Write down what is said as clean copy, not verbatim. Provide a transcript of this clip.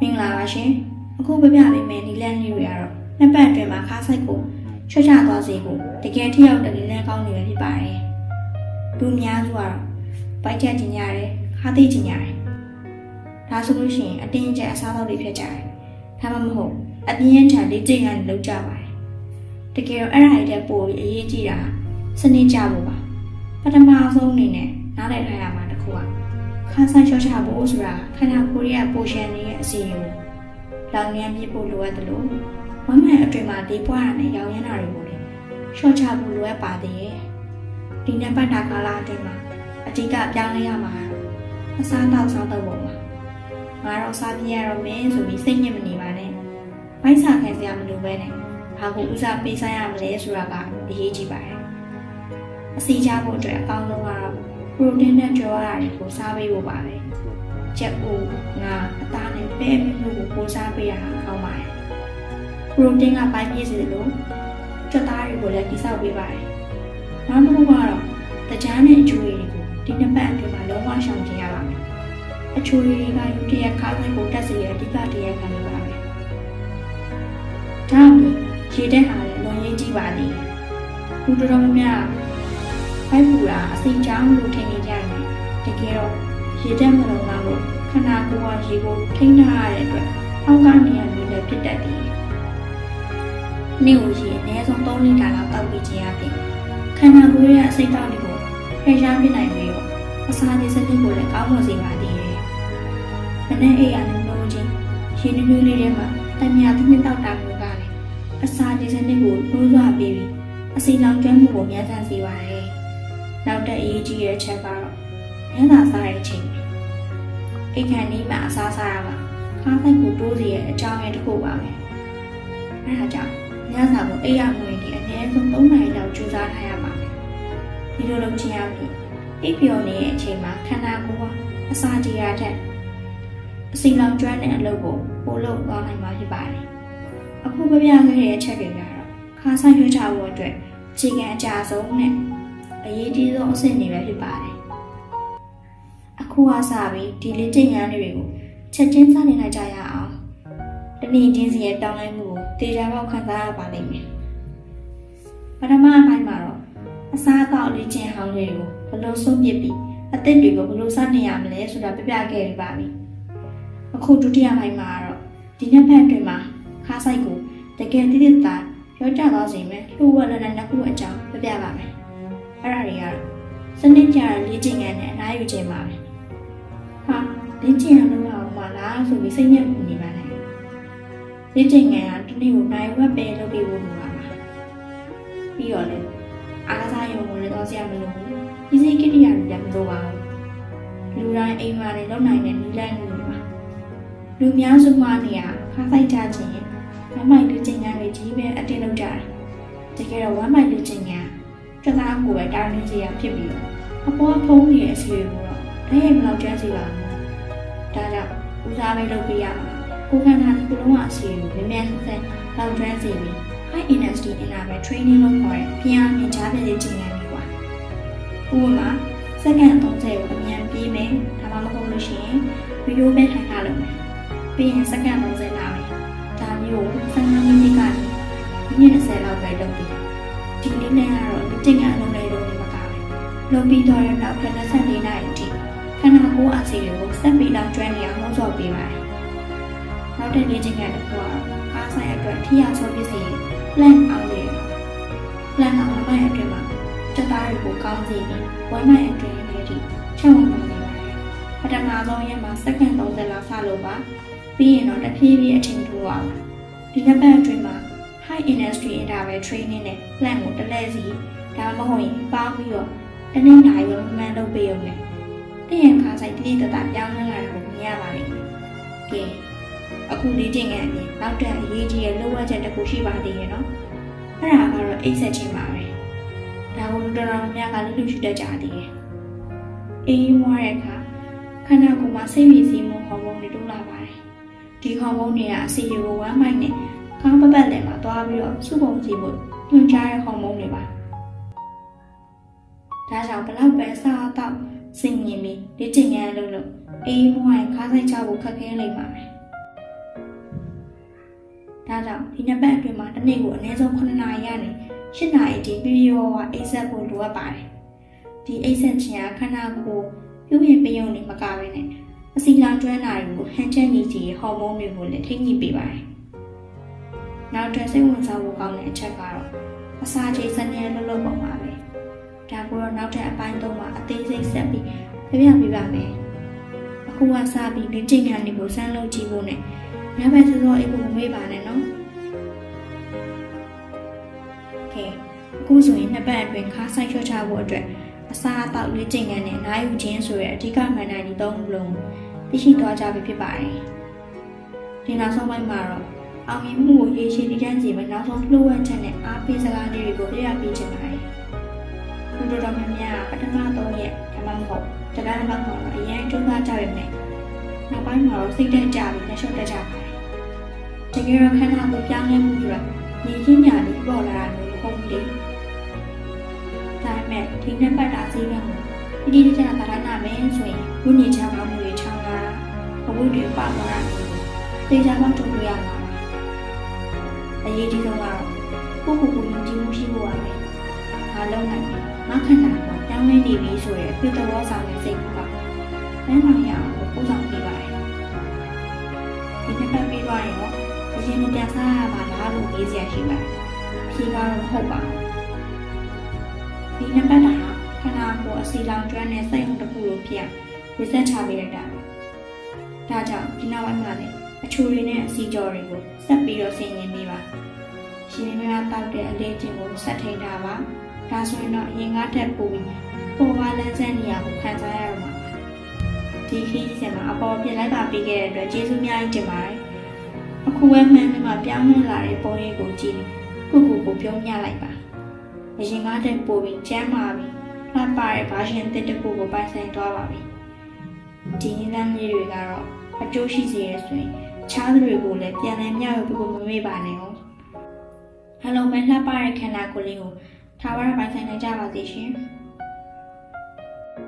င်္ဂလာပါရှင်အခုပြပြပေးမယ်နီလန်းလေးတွေကတော့နှစ်ပတ်အတွင်းမှာခါးဆိုင်ကိုချွတ်ချသွားစေဖို့တကယ်ထိရောက်တဲ့နီလန်းကောင်းတွေပဲဖြစ်ပါတယ်လူများစုကတော့ပိုက်ချက်ကျင်ကြတယ်ခါးသိကျင်ကြတယ်ဒါဆိုလို့ရှိရင်အတင်းကျပ်အစားအသောက်တွေဖြစ်ကြတယ်ဒါမှမဟုတ်အပြင်းထန်လေးကျင့်ကနေလုပ်ကြပါတယ်တကယ်တော့အဲ့ဒါတွေပို့ပြီးအရေးကြီးတာစနစ်ကြဖို့ပါပထမဆုံးအနေနဲ့နားလည်ထားရမှာတစ်ခုကခါးဆိုင်ချွတ်ချဖို့ဆိုတာခန္ဓာကိုယ်ရဲ့ပိုရှင်တွေရဲ့အစီအစဉ်ကိုလောင်ရမ်းပြဖို့လိုအပ်တယ်လို့ဝမ်းမှန်အတွင်မှာဒီပွားရတဲ့ရောင်ရမ်းတာတွေကိုလည်းရှော့ချဖို့လိုအပ်ပါသေးရဲ့ဒီနှစ်ပတ်တာကာလအတွင်းမှာအဓိကပြောင်းလဲရမှာအစားအသောက်စားတော့ပုံမှာငါတော့စားပြရတော့မယ်ဆိုပြီးစိတ်ညစ်မနေပါနဲ့ဘိုက်စာခံစရာမလိုပဲနဲ့ဘာကိုဦးစားပေးစားရမလဲဆိုတာကအရေးကြီးပါတယ်အစီချဖို့အတွက်အကောင်းဆုံးကတော့ပရိုတင်းနဲ့ကြွားရတာတွေကိုစားပေးဖို့ပါပဲချက်ဦးငါအသားနဲ့ပဲမျိုးကိုပိုးစားပေးရတာကောင်းပါတယ်ပရိုတင်းကပိုင်းပြည့်စေလို့ကြွသားတွေကိုလည်းတိစောက်ပေးပါတယ်နောက်တစ်ခုကတော့တကြားနဲ့အချွေတွေကိုဒီနှစ်ပတ်အတွင်းမှာလုံးဝရှောင်ကျဉ်ရပါမယ်အချွေတွေကယူတရက်ခါးဆိုင်ကိုတက်စေရအဓိကတရားခံရပါမယ်ဒါ့အပြင်ရေတက်ဟာလည်းလွန်ရေးကြည့်ပါလိမ့်လူတော်တော်များဖိုက်ပူတာအစိမ်းချောင်းလို့ထင်နေကြတယ်တကယ်တော့ရေတက်မလုံးတော့လို့ခန္ဓာကိုယ်ကရေကိုထိန်းထားရတဲ့အတွက်အောက်ကနေရပြီးလည်းဖြစ်တတ်တယ်နေ့ကိုရေအနည်းဆုံး3လီတာလောက်တောက်ပြီးခြင်းအပြင်ခန္ဓာကိုယ်ရဲ့အစိတ်တောက်တွေကိုဖယ်ရှားပြနိုင်ပြီးတော့အစာရည်စနစ်ကိုလည်းကောင်းမွန်စေပါသေးတယ်မနေ့အိပ်ရတဲ့မိုးချင်းရေနွေးနွေးလေးထဲမှာတံမြာတစ်နှစ်တောက်တာမျိုးကလည်းအစာရည်စနစ်ကိုနှိုးဆွပေးပြီးအစီလောင်ကျွမ်းမှုကိုမြန်ဆန်စေပါတယ်နောက်တဲ့အရေးကြီးတဲ့အချက်ကတော့ညသာစားတဲ့အချိန်အိတ်ခမ်းနီးမှာအစားစားရပါခါးဆိုင်ကိုတိုးစီရဲ့အကြောင်းရင်းတစ်ခုပါပဲအဲဒါကြောင့်ညစာကိုအိပ်ရမွေဒီအနည်းဆုံး3နာရီလောက်ကြိုးစားထားရပါမယ်ဒီလိုလုပ်ခြင်းအပြင်အိပ်ပျော်နေတဲ့အချိန်မှာခန္ဓာကိုယ်ကအစာကြေရတဲ့အစီလောင်ကျွမ်းတဲ့အလုပ်ကိုပို့လုပ်သွားနိုင်မှာဖြစ်ပါတယ်အခုပြပြခဲ့တဲ့အချက်တွေကတော့ခါးဆိုင်ရွှေ့ချဖို့အတွက်အခြေခံအကြဆုံးနဲ့အရေးကြီးဆုံးအဆင့်တွေပဲဖြစ်ပါတယ်အခုအစားပြီးဒီလေးကျင့်ခန်းတွေကိုချက်ချင်းစတင်လိုက်ကြရအောင်တနည်းချင်းစီရဲ့တောင်းလဲမှုကိုတေချာပေါက်ခံစားရပါလိမ့်မယ်ပထမအပိုင်းမှာတော့အစားအသောက်လေးချင်းဟောင်းလေးကိုဘယ်လိုဆုံးဖြတ်ပြီးအသစ်တွေကိုဘယ်လိုစတင်ရမလဲဆိုတာပြပြခဲ့ပြီးပါပြီအခုဒုတိယပိုင်းမှာတော့ဒီနှစ်ဖက်အတွင်းမှာခါးဆိုင်ကိုတကယ်တိတိကျရောကြသွားစေမယ်လှူဝက်လက်နှစ်ခုအကြောင်းပြပြပါမယ်အဲ့ဒါတွေကတော့စနစ်ကျတဲ့လေ့ကျင့်ခန်းနဲ့အနားယူခြင်းပါပဲဟာလေ့ကျင့်ရလို့အောင်မလားဆိုပြီးစိတ်ညစ်နေပါနဲ့လေ့ကျင့်ခန်းကဒီနေ့ကိုနိုင်ဝက်ပဲလုပ်ပြီးဖို့လိုပါပါပြီးတော့လေအားစားရုံကိုလည်းတော့ဆရာမလို့ဒီစိတ်ကိရိယာတွေလည်းမလိုပါဘူးလူတိုင်းအိမ်မှာလည်းလုပ်နိုင်တဲ့နည်းလမ်းတွေပါလူများစုမှနေရခါးဆိုင်ကြခြင်းဝမ်းမိုက်လေ့ကျင့်ခန်းတွေကြီးပဲအတင်းလုပ်ကြတာတကယ်တော့ဝမ်းမိုက်လေ့ကျင့်ခန်းကျသားကိုပဲတာဝန်ကြီးရဖြစ်ပြီးတော့အပေါ်ဖုံးနေတဲ့အစီအစဉ်ကိုတော့အဲ့ဘယ်လောက်ကျန်းစီပါလဲဒါကြောင့်ဦးစားပေးလုပ်ပေးရမှာကိုယ်ခန္ဓာတစ်ခုလုံးအစီအစဉ်ကိုမြန်မြန်ဆန်လောက်ကျန်းစီပြီး high intensity interval training လို့ခေါ်တဲ့ပြင်းအားမြင့်ကြားပြည့်ကျင့်ခန်းတွေပါဥပမာစက္ကန့်30ကိုအမြန်ပြေးမယ်ဒါမှမဟုတ်လို့ရှိရင်ဗီဒီယိုပဲထိုင်ထားလို့မယ်ပြီးရင်စက္ကန့်30နာမယ်ဒါမျိုး15မိနစ်ကနေမိနစ်20လောက်ပဲလုပ်ပြီးဒီနေ့နဲ့ကတော့ဒီတင်ကအလုံးလေးလုံးနေမှာကပဲလုပ်ပြီးတော့တဲ့နောက်24နာရီအထိခန္ဓာကိုယ်အစီတွေကိုဆက်ပြီးလောက်ကျွမ်းနေအောင်လုပ်ပေးပါတယ်နောက်တဲ့နေ့ချင်းကတခုကခါးဆိုင်အတွက်ထိရောက်ဆုံးပစ္စည်းလန့်အောင်လေလန့်အောင်မိုင်းအတွင်းမှာစက်သားတွေကိုကောင်းစေပြီးဝမ်းမိုင်းအတွင်းလေးထိချက်ဝင်နေပါတယ်ပထမဆုံးရက်မှာစက္ကန့်30လောက်စလုပ်ပါပြီးရင်တော့တဖြည်းဖြည်းအချိန်တိုးအောင်ဒီနှစ်ပတ်အတွင်းမှာ high intensity interval training နဲ့ plan ကိုတစ်လဲစီဒါမှမဟုတ်ရင်ပေါင်းပြီးတော့တနေ့တိုင်းရောမှန်လုပ်ပေးရုံနဲ့တည့်ရခါဆိုင်တိတိတတ်တာပြောင်းလဲလာတာကိုမြင်ရပါလိမ့်မယ်။ကဲအခုလေ့ကျင့်ခန်းအပြင်နောက်တဲ့အရေးကြီးတဲ့လိုအပ်ချက်တစ်ခုရှိပါသေးရဲ့နော်။အဲ့ဒါကတော့အိပ်ဆက်ခြင်းပါပဲ။ဒါကိုလူတော်တော်များကလူရှိတတ်ကြသေးတယ်။အေးမွားတဲ့အခါခန္ဓာကိုယ်မှာစိတ်ရည်စီးမှုဟော်မုန်းတွေတိုးလာပါတယ်။ဒီဟော်မုန်းတွေကအစီအကိုဝမ်းမိုက်နဲ့ကားပတ်ပတ်လည်းမှာသွားပြီးတော့စုပုံကြည့်ဖို့ညွှန်ကြားတဲ့ဟော်မုန်းတွေပါဒါကြောင့်ဘလောက်ပဲစားတော့စိတ်ငြိမ်ပြီးလေ့ကျင့်ခန်းလုပ်လို့အေးမွိုင်းခါးဆိုင်ချဖို့ခက်ခဲလိမ့်ပါမယ် ဒါကြောင့်ဒီနှစ်ပတ်အတွင်းမှာတစ်နေ့ကိုအနည်းဆုံး9နာရီကနေ10နာရီအထိပြည့်ရောဝအိပ်ဆက်ဖို့လိုအပ်ပါတယ်ဒီအိပ်ဆက်ခြင်းကခန္ဓာကိုယ်ပြုပြင်ပြုံးနေမကဘဲနဲ့အစီလောင်ကျွမ်းတာတွေကိုဟန်ချက်ညီစီဟော်မုန်းတွေကိုလည်းထိန်းညှိပေးပါတယ်နောက်ထပ်စိတ်ဝင်စားဖို့ကောင်းတဲ့အချက်ကတော့အစာချိန်စနစ်လှုပ်လှုပ်ပုံပါပဲဒါကိုတော့နောက်ထပ်အပိုင်း3မှာအသေးစိတ်ဆက်ပြီးပြပြပေးပါမယ်အခုကစပြီးလေ့ကျင့်ခန်းတွေကိုစမ်းလုပ်ကြည့်ဖို့နဲ့ညဘက်စောစောအိပ်ဖို့မမေ့ပါနဲ့နော်ကဲအခုဆိုရင်နှစ်ပတ်အတွင်းခါးဆိုင်ချောချဖို့အတွက်အစာအသောက်လေ့ကျင့်ခန်းနဲ့နားယူခြင်းဆိုတဲ့အဓိကမှန်တိုင်းဒီ3ခုလုံးသိရှိသွားကြပြီဖြစ်ပါတယ်ဒီနောက်ဆုံးပိုင်းမှာတော့အောင်မြင်မှုကိုရေးရှိတည်တံ့စီမဲ့နောက်ဆုံးလှုပ်ဝက်ချက်နဲ့အားပေးစကားလေးတွေကိုပြရပေးချင်ပါတယ်လူတော်တော်များများပထမ3ရက်ဒါမှမဟုတ်တက္ကသိုလ်မှာအရင်ကျုံးသားကြရမယ်နောက်ပိုင်းမှာတော့စိတ်တက်ကြပြီးလက်လျှော့တက်ကြပါတယ်တကယ်တော့ခန္ဓာကိုယ်ပြောင်းလဲမှုဆိုတာနေချင်းညာလေးပေါ်လာတာမျိုးမဟုတ်ဘူးလေဒါပေမဲ့ဒီနှစ်ပတ်တာစီးလုံးကိုဒီတိကျတာတိုင်းနာမယ်ဆိုရင်ဝိညာဉ်ချမ်းသာမှုတွေချောင်းလာအဝိတွေပါသွားတာမျိုးတေချာမှထုတ်လို့ရမှာအရေးကြီးဆုံးကတော့ကိုယ့်ကိုယ်ကိုယုံကြည်မှုရှိဖို့ပါပဲငါလုံးနိုင်တယ်ငါခန္ဓာကိုပြောင်းလဲနေပြီဆိုရင်ပြုသဘောဆောင်တဲ့စိတ်ကူပါလမ်းဆောင်ရအောင်ပို့ဆောင်ပေးပါတယ်ဒီနှစ်ပတ်ပြီးသွားရင်တော့အရင်ကပြန်စားရပါလားလို့မေးစရာရှိပါတယ်ဖြေကတော့မဟုတ်ပါဘူးဒီနှစ်ပတ်တာခန္ဓာကိုယ်အစီလောင်ကျွမ်းတဲ့စိတ်ုံတစ်ခုလိုဖြစ်အောင်ဝိဆက်ချပေးလိုက်တာဒါကြောင့်ဒီနောက်ပိုင်းမှာလည်းအချိုတွေနဲ့အစီကြော်တွေကိုဆက်ပြီးတော့ဆင်ရင်ပေးပါရှင်များတောက်တဲ့အလေးချင်းကိုဆက်ထိန်တာပါဒါဆိုရင်တော့အရင်ကထက်ပိုပြီးပေါ်ပါလန်းဆန်းနေရကိုခံစားရတော့မှာဒီခီးစဉ်မှာအပေါ်ပြလိုက်တာပြီးခဲ့တဲ့အတွက်ကျေးဇူးများကြီးတင်ပါတယ်အခုဝဲမှန်းထဲမှာပြောင်းလဲလာတဲ့ပုံရိပ်ကိုကြည့်ပြီးကိုပြုံးညလိုက်ပါအရင်ကတည်းကပိုပြီးကျမ်းမာပြီးလှပတဲ့ဗာရှင်တစ်တစ်ခုကိုပိုင်ဆိုင်သွားပါပြီဒီနည်းလမ်းလေးတွေကတော့အကျိုးရှိစေရဆိုရင်ခြားသူတွေကိုလည်းပြန်လည်မျှဝေဖို့မမေ့ပါနဲ့ဟုတ်အလုံးမဲ့လှပတဲ့ခန္ဓာကိုယ်လေးကိုထာဝရပိုင်ဆိုင်နိုင်ကြပါစေရှင်